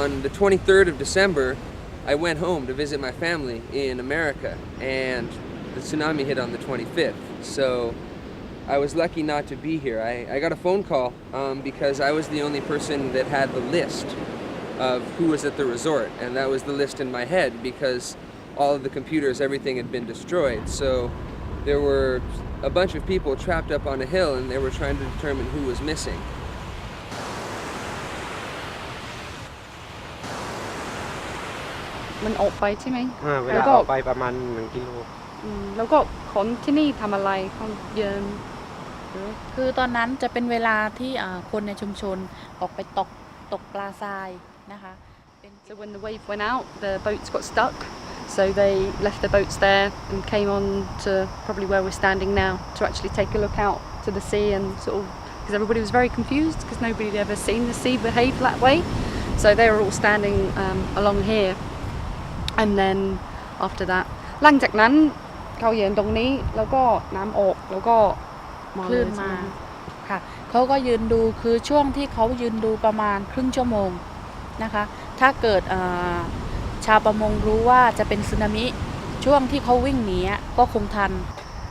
on the 23rd of December, I went home to visit my family in America, and the tsunami hit on the 25th. So I was lucky not to be here. I got a phone call because I was the only person that had the list of who was at the resort, and that was the list in my head because all of the computers, everything had been destroyed. So there were a bunch of people trapped up on a hill, and they were trying to determine who was missing. มันออกไปใช่ไหม เว แล้ ลาว ก็ ออกไปประมาณ1 กิโล แล้วก็คนที่นี่ทำอะไรเขาเยิน คือตอนนั้นจะเป็นเวลาที่คนในชุมชนออกไปตกปลาทรายนะคะ So when the wave went out, the boats got stuck. So they left the boats there and came on to probably where we're standing now to actually take a look out to the sea and sort of, because everybody was very confused because nobody had ever seen the sea behave that way. So they were all standing along here. And then after that หลังจากนั้นเขายืนตรงนี้แล้วก็น้ำออกแล้วก็มา ค เล ลื่ ย นมาค่ะเขาก็ยืนดูคือช่วงที่เขายืนดูประมาณครึ่งชั่วโมงนะคะถ้าเกิดชาวประมงรู้ว่าจะเป็นสึนามิช่วงที่เขาวิ่งหนีก็คงทัน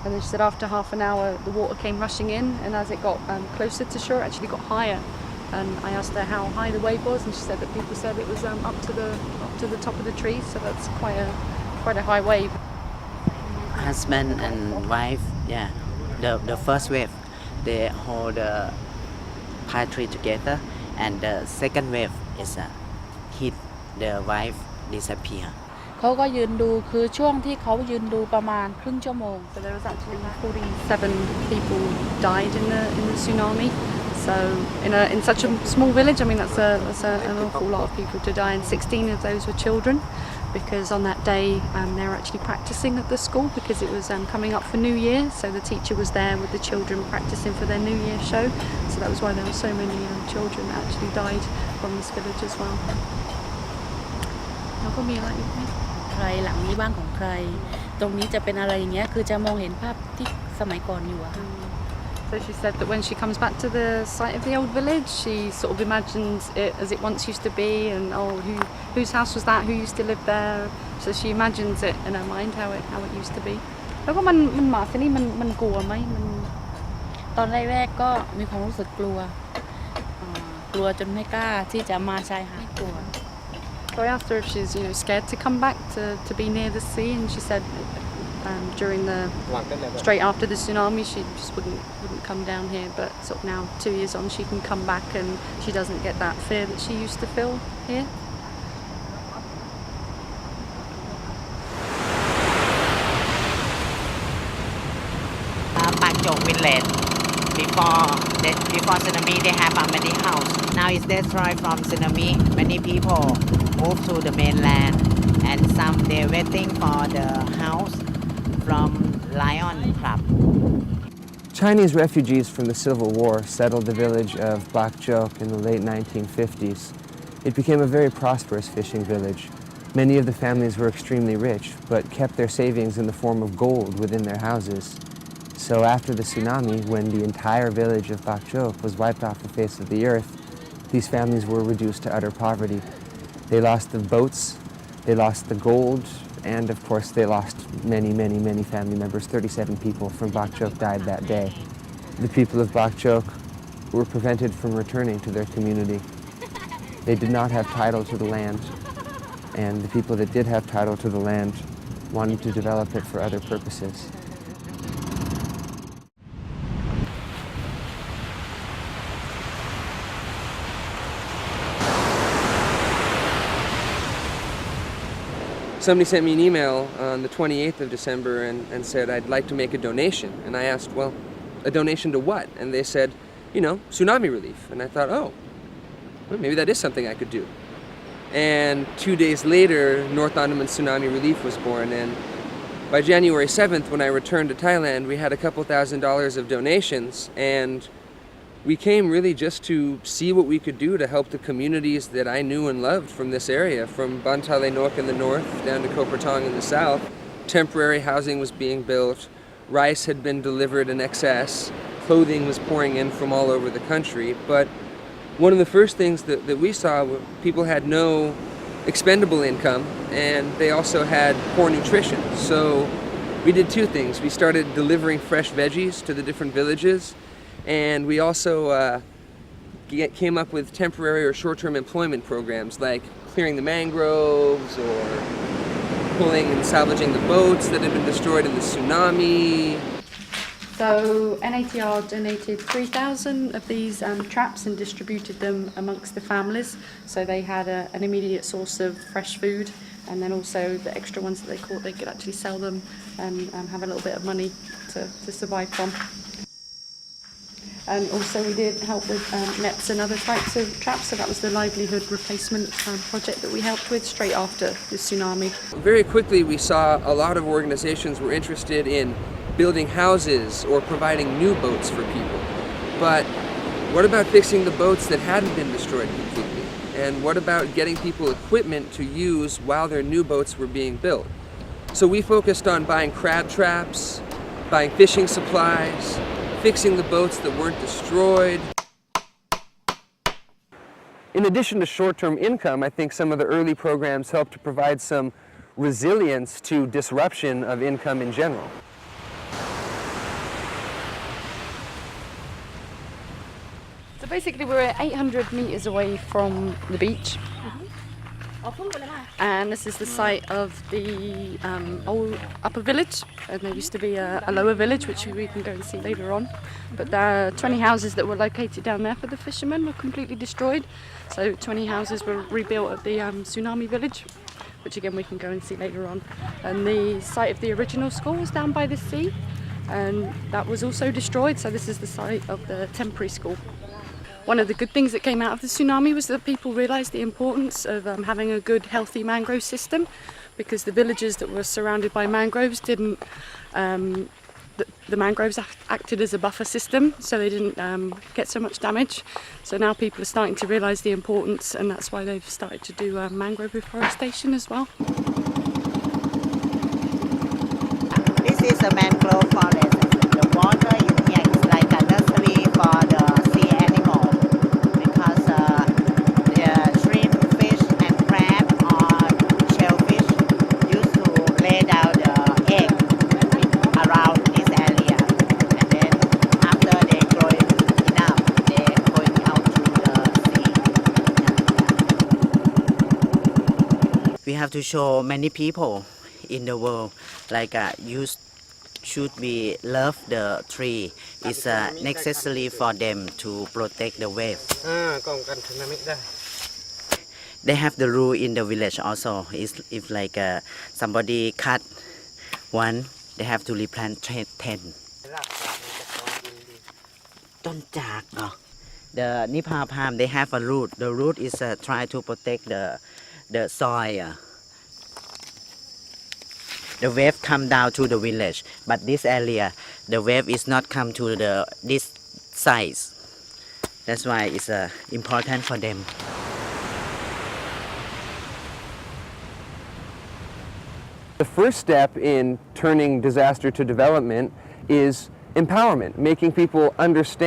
And then she said after half an hour the water came rushing in, and as it got closer to shore it actually got higher. And I asked her how high the wave was, and she said that people said it was up to the top of the trees, so that's quite a high wave. Husband and wife, yeah. The first wave, they hold the pine tree together, and the second wave is hit the wife disappear. เขาก็ยืนดูคือช่วงที่เขายืนดูประมาณครึ่งชั่วโมง So there was actually 47 people died in the tsunami. So in such a small village, I mean that's an awful lot of people to die, and 16 of those were children, because on that day they were actually practicing at the school because it was coming up for New Year. So the teacher was there with the children practicing for their New Year show. So that was why there were so many children that actually died from this village as well. แล้วก็มีอะไรอีกไหม ใครหลังนี้บ้านของใครตรงนี้จะเป็นอะไรอย่างเงี้ยคือจะมองเห็นภาพที่สมัยก่อนอยู่อะ So she said that when she comes back to the site of the old village, she sort of imagines it as it once used to be, and whose house was that? Who used to live there? So she imagines it in her mind how it used to be. แล้วก็มันมาที่นี่มันกลัวไหมมันตอนแรกๆก็มีความรู้สึกกลัวจนไม่กล้าที่จะมาชายหาดกลัว So I asked her if she's scared to come back to be near the sea, and she said during straight after the tsunami she just wouldn't come down here, but sort of now 2 years on she can come back and she doesn't get that fear that she used to feel here. Bakjok village before tsunami they have many house. Now it's destroyed from tsunami. Many people move to the mainland, and some they waiting for the house from Lion Club. Chinese refugees from the Civil War settled the village of Bakjok in the late 1950s. It became a very prosperous fishing village. Many of the families were extremely rich, but kept their savings in the form of gold within their houses. So after the tsunami, when the entire village of Bakjok was wiped off the face of the earth, these families were reduced to utter poverty. They lost the boats, they lost the gold, and of course they lost many, many, many family members. 37 people from Bakjok died that day. The people of Bakjok were prevented from returning to their community. They did not have title to the land, and the people that did have title to the land wanted to develop it for other purposes. Somebody sent me an email on the 28th of December and said I'd like to make a donation. And I asked, well, a donation to what? And they said, tsunami relief. And I thought, oh, well, maybe that is something I could do. And 2 days later, North Andaman Tsunami Relief was born. And by January 7th, when I returned to Thailand, we had a couple $1,000s of donations. And we came really just to see what we could do to help the communities that I knew and loved from this area, from Bantale Nok in the north down to Kopratong in the south. Temporary housing was being built, rice had been delivered in excess, clothing was pouring in from all over the country, but one of the first things that we saw, people had no expendable income, and they also had poor nutrition. So we did two things. We started delivering fresh veggies to the different villages, and we also came up with temporary or short-term employment programs like clearing the mangroves or pulling and salvaging the boats that had been destroyed in the tsunami. So NATR donated 3,000 of these traps and distributed them amongst the families, so they had an immediate source of fresh food, and then also the extra ones that they caught, they could actually sell them and have a little bit of money to survive from. And also we did help with nets and other types of traps, so that was the livelihood replacement project that we helped with straight after the tsunami. Very quickly we saw a lot of organizations were interested in building houses or providing new boats for people. But what about fixing the boats that hadn't been destroyed completely? And what about getting people equipment to use while their new boats were being built? So we focused on buying crab traps, buying fishing supplies, fixing the boats that weren't destroyed. In addition to short-term income, I think some of the early programs helped to provide some resilience to disruption of income in general. So basically we're 800 meters away from the beach, and this is the site of the old upper village, and there used to be a lower village which we can go and see later on, but there are 20 houses that were located down there for the fishermen were completely destroyed, so 20 houses were rebuilt at the tsunami village, which again we can go and see later on. And the site of the original school was down by the sea, and that was also destroyed, so this is the site of the temporary school. One of the good things that came out of the tsunami was that people realised the importance of having a good, healthy mangrove system, because the villages that were surrounded by mangroves didn't. The mangroves acted as a buffer system, so they didn't get so much damage. So now people are starting to realise the importance, and that's why they've started to do mangrove reforestation as well. This is a mangrove forest. The water in here is like a nursery for the sea animal, because the shrimp, fish, and crab or shellfish used to lay down the egg around this area, and then after they grow enough, they're going out to the sea. We have to show many people in the world like you should be love the tree. It's necessary for them to protect the wave. They have the rule in the village also. If like somebody cut one, they have to replant 10. The Nipa palm, they have a root. The root is try to protect the soil. The wave come down to the village, but this area, the wave is not come to this size. That's why it's important for them. The first step in turning disaster to development is empowerment, making people understand